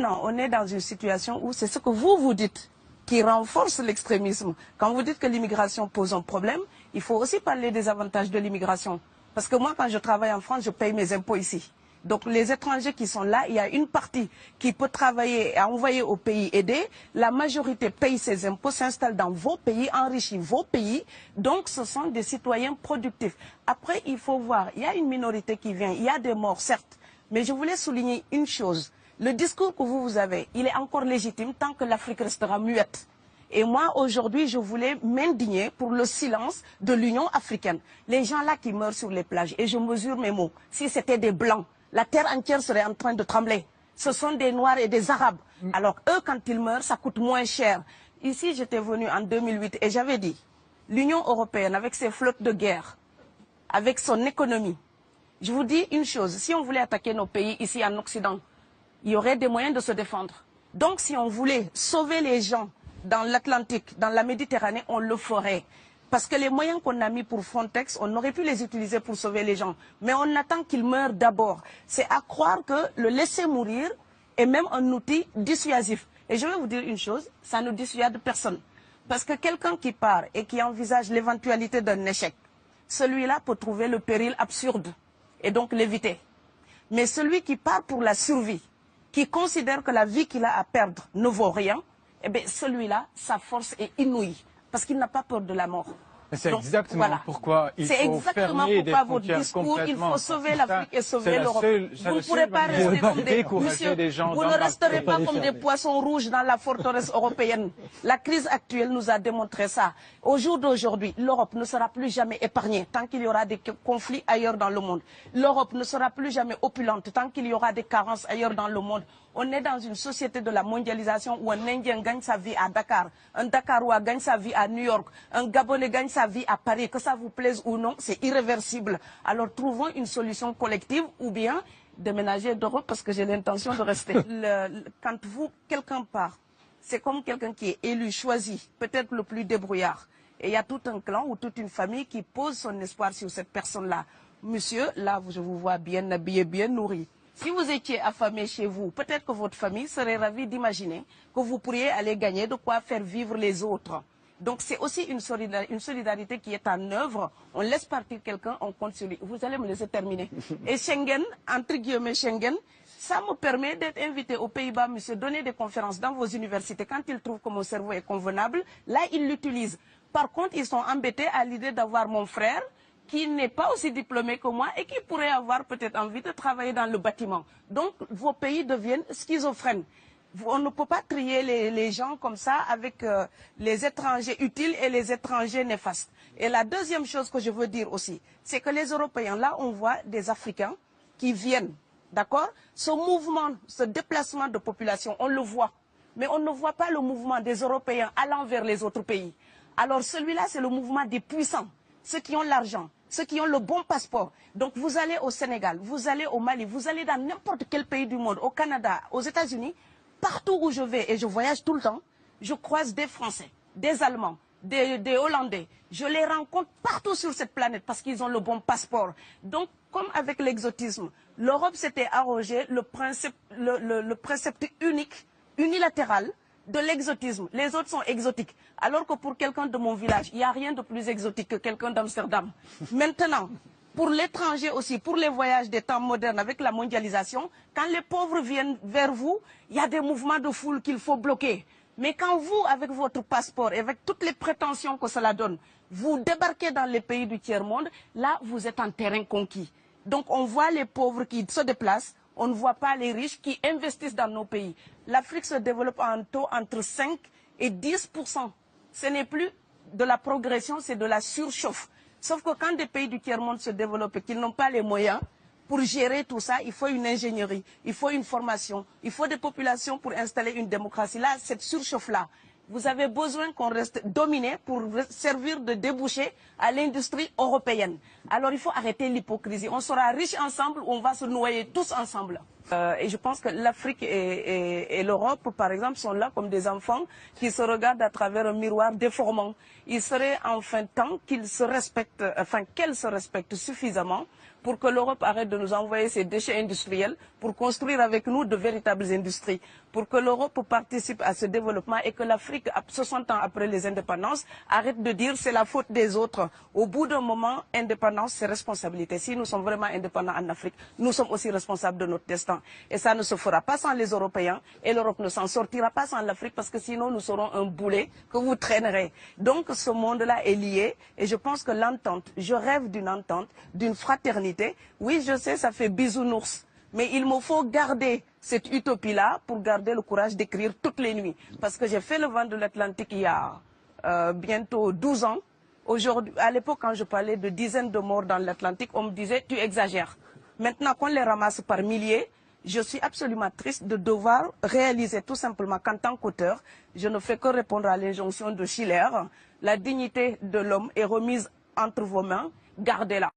maintenant, on est dans une situation où c'est ce que vous dites qui renforce l'extrémisme. Quand vous dites que l'immigration pose un problème, il faut aussi parler des avantages de l'immigration. Parce que moi, quand je travaille en France, je paye mes impôts ici. Donc les étrangers qui sont là, il y a une partie qui peut travailler et envoyer au pays aidé. La majorité paye ses impôts, s'installe dans vos pays, enrichit vos pays. Donc ce sont des citoyens productifs. Après, il faut voir, il y a une minorité qui vient, il y a des morts, certes. Mais je voulais souligner une chose. Le discours que vous avez, il est encore légitime tant que l'Afrique restera muette. Et moi, aujourd'hui, je voulais m'indigner pour le silence de l'Union africaine. Les gens là qui meurent sur les plages, et je mesure mes mots, si c'était des Blancs, la terre entière serait en train de trembler. Ce sont des Noirs et des Arabes. Alors eux, quand ils meurent, ça coûte moins cher. Ici, j'étais venu en 2008 et j'avais dit, l'Union européenne, avec ses flottes de guerre, avec son économie, je vous dis une chose, si on voulait attaquer nos pays ici en Occident, il y aurait des moyens de se défendre. Donc si on voulait sauver les gens dans l'Atlantique, dans la Méditerranée, on le ferait. Parce que les moyens qu'on a mis pour Frontex, on aurait pu les utiliser pour sauver les gens. Mais on attend qu'ils meurent d'abord. C'est à croire que le laisser mourir est même un outil dissuasif. Et je vais vous dire une chose, ça ne dissuade personne. Parce que quelqu'un qui part et qui envisage l'éventualité d'un échec, celui-là peut trouver le péril absurde et donc l'éviter. Mais celui qui part pour la survie, qui considère que la vie qu'il a à perdre ne vaut rien, eh bien celui-là, sa force est inouïe. Parce qu'il n'a pas peur de la mort. C'est exactement pourquoi il faut fermer des frontières complètement. Il faut sauver l'Afrique et sauver l'Europe. Vous ne pourrez pas rester comme vous ne resterez pas comme des poissons rouges dans la forteresse européenne. La crise actuelle nous a démontré ça. Au jour d'aujourd'hui, l'Europe ne sera plus jamais épargnée tant qu'il y aura des conflits ailleurs dans le monde. L'Europe ne sera plus jamais opulente tant qu'il y aura des carences ailleurs dans le monde. On est dans une société de la mondialisation où un Indien gagne sa vie à Dakar, un Dakarois gagne sa vie à New York, un Gabonais gagne sa vie à Paris. Que ça vous plaise ou non, c'est irréversible. Alors trouvons une solution collective ou bien déménager d'Europe parce que j'ai l'intention de rester. Quand quelqu'un part, c'est comme quelqu'un qui est élu, choisi, peut-être le plus débrouillard. Et il y a tout un clan ou toute une famille qui pose son espoir sur cette personne-là. Monsieur, là, je vous vois bien habillé, bien nourri. Si vous étiez affamé chez vous, peut-être que votre famille serait ravie d'imaginer que vous pourriez aller gagner de quoi faire vivre les autres. Donc c'est aussi une solidarité qui est en œuvre. On laisse partir quelqu'un, on compte sur lui. Vous allez me laisser terminer. Et Schengen, entre guillemets Schengen, ça me permet d'être invité aux Pays-Bas, monsieur, donner des conférences dans vos universités. Quand ils trouvent que mon cerveau est convenable, là, ils l'utilisent. Par contre, ils sont embêtés à l'idée d'avoir mon frère, qui n'est pas aussi diplômé que moi et qui pourrait avoir peut-être envie de travailler dans le bâtiment. Donc, vos pays deviennent schizophrènes. On ne peut pas trier les gens comme ça avec les étrangers utiles et les étrangers néfastes. Et la deuxième chose que je veux dire aussi, c'est que les Européens, là, on voit des Africains qui viennent, d'accord? Ce mouvement, ce déplacement de population, on le voit. Mais on ne voit pas le mouvement des Européens allant vers les autres pays. Alors celui-là, c'est le mouvement des puissants, ceux qui ont l'argent, ceux qui ont le bon passeport. Donc vous allez au Sénégal, vous allez au Mali, vous allez dans n'importe quel pays du monde, au Canada, aux États-Unis, partout où je vais, et je voyage tout le temps, je croise des Français, des Allemands, des Hollandais. Je les rencontre partout sur cette planète parce qu'ils ont le bon passeport. Donc, comme avec l'exotisme, l'Europe s'était arrogé le précepte unique, unilatéral, de l'exotisme. Les autres sont exotiques. Alors que pour quelqu'un de mon village, il n'y a rien de plus exotique que quelqu'un d'Amsterdam. Maintenant, pour l'étranger aussi, pour les voyages des temps modernes avec la mondialisation, quand les pauvres viennent vers vous, il y a des mouvements de foule qu'il faut bloquer. Mais quand vous, avec votre passeport et avec toutes les prétentions que cela donne, vous débarquez dans les pays du tiers-monde, là, vous êtes en terrain conquis. Donc, on voit les pauvres qui se déplacent, on ne voit pas les riches qui investissent dans nos pays. L'Afrique se développe en taux entre 5 et 10%. Ce n'est plus de la progression, c'est de la surchauffe. Sauf que quand des pays du tiers-monde se développent et qu'ils n'ont pas les moyens pour gérer tout ça, il faut une ingénierie, il faut une formation, il faut des populations pour installer une démocratie. Là, cette surchauffe-là, vous avez besoin qu'on reste dominé pour servir de débouché à l'industrie européenne. Alors il faut arrêter l'hypocrisie. On sera riches ensemble ou on va se noyer tous ensemble. Et je pense que l'Afrique et l'Europe, par exemple, sont là comme des enfants qui se regardent à travers un miroir déformant. Il serait enfin temps qu'ils se respectent, enfin qu'elles se respectent suffisamment pour que l'Europe arrête de nous envoyer ses déchets industriels pour construire avec nous de véritables industries, pour que l'Europe participe à ce développement et que l'Afrique, 60 ans après les indépendances, arrête de dire c'est la faute des autres. Au bout d'un moment, indépendance, c'est responsabilité. Si nous sommes vraiment indépendants en Afrique, nous sommes aussi responsables de notre destin. Et ça ne se fera pas sans les Européens et l'Europe ne s'en sortira pas sans l'Afrique parce que sinon nous serons un boulet que vous traînerez. Donc ce monde-là est lié et je pense que l'entente, je rêve d'une entente, d'une fraternité. Oui, je sais, ça fait bisounours. Mais il me faut garder cette utopie-là pour garder le courage d'écrire toutes les nuits. Parce que j'ai fait le vent de l'Atlantique il y a bientôt 12 ans. Aujourd'hui, à l'époque, quand je parlais de dizaines de morts dans l'Atlantique, on me disait « tu exagères ». Maintenant qu'on les ramasse par milliers, je suis absolument triste de devoir réaliser tout simplement qu'en tant qu'auteur, je ne fais que répondre à l'injonction de Schiller. La dignité de l'homme est remise entre vos mains, gardez-la.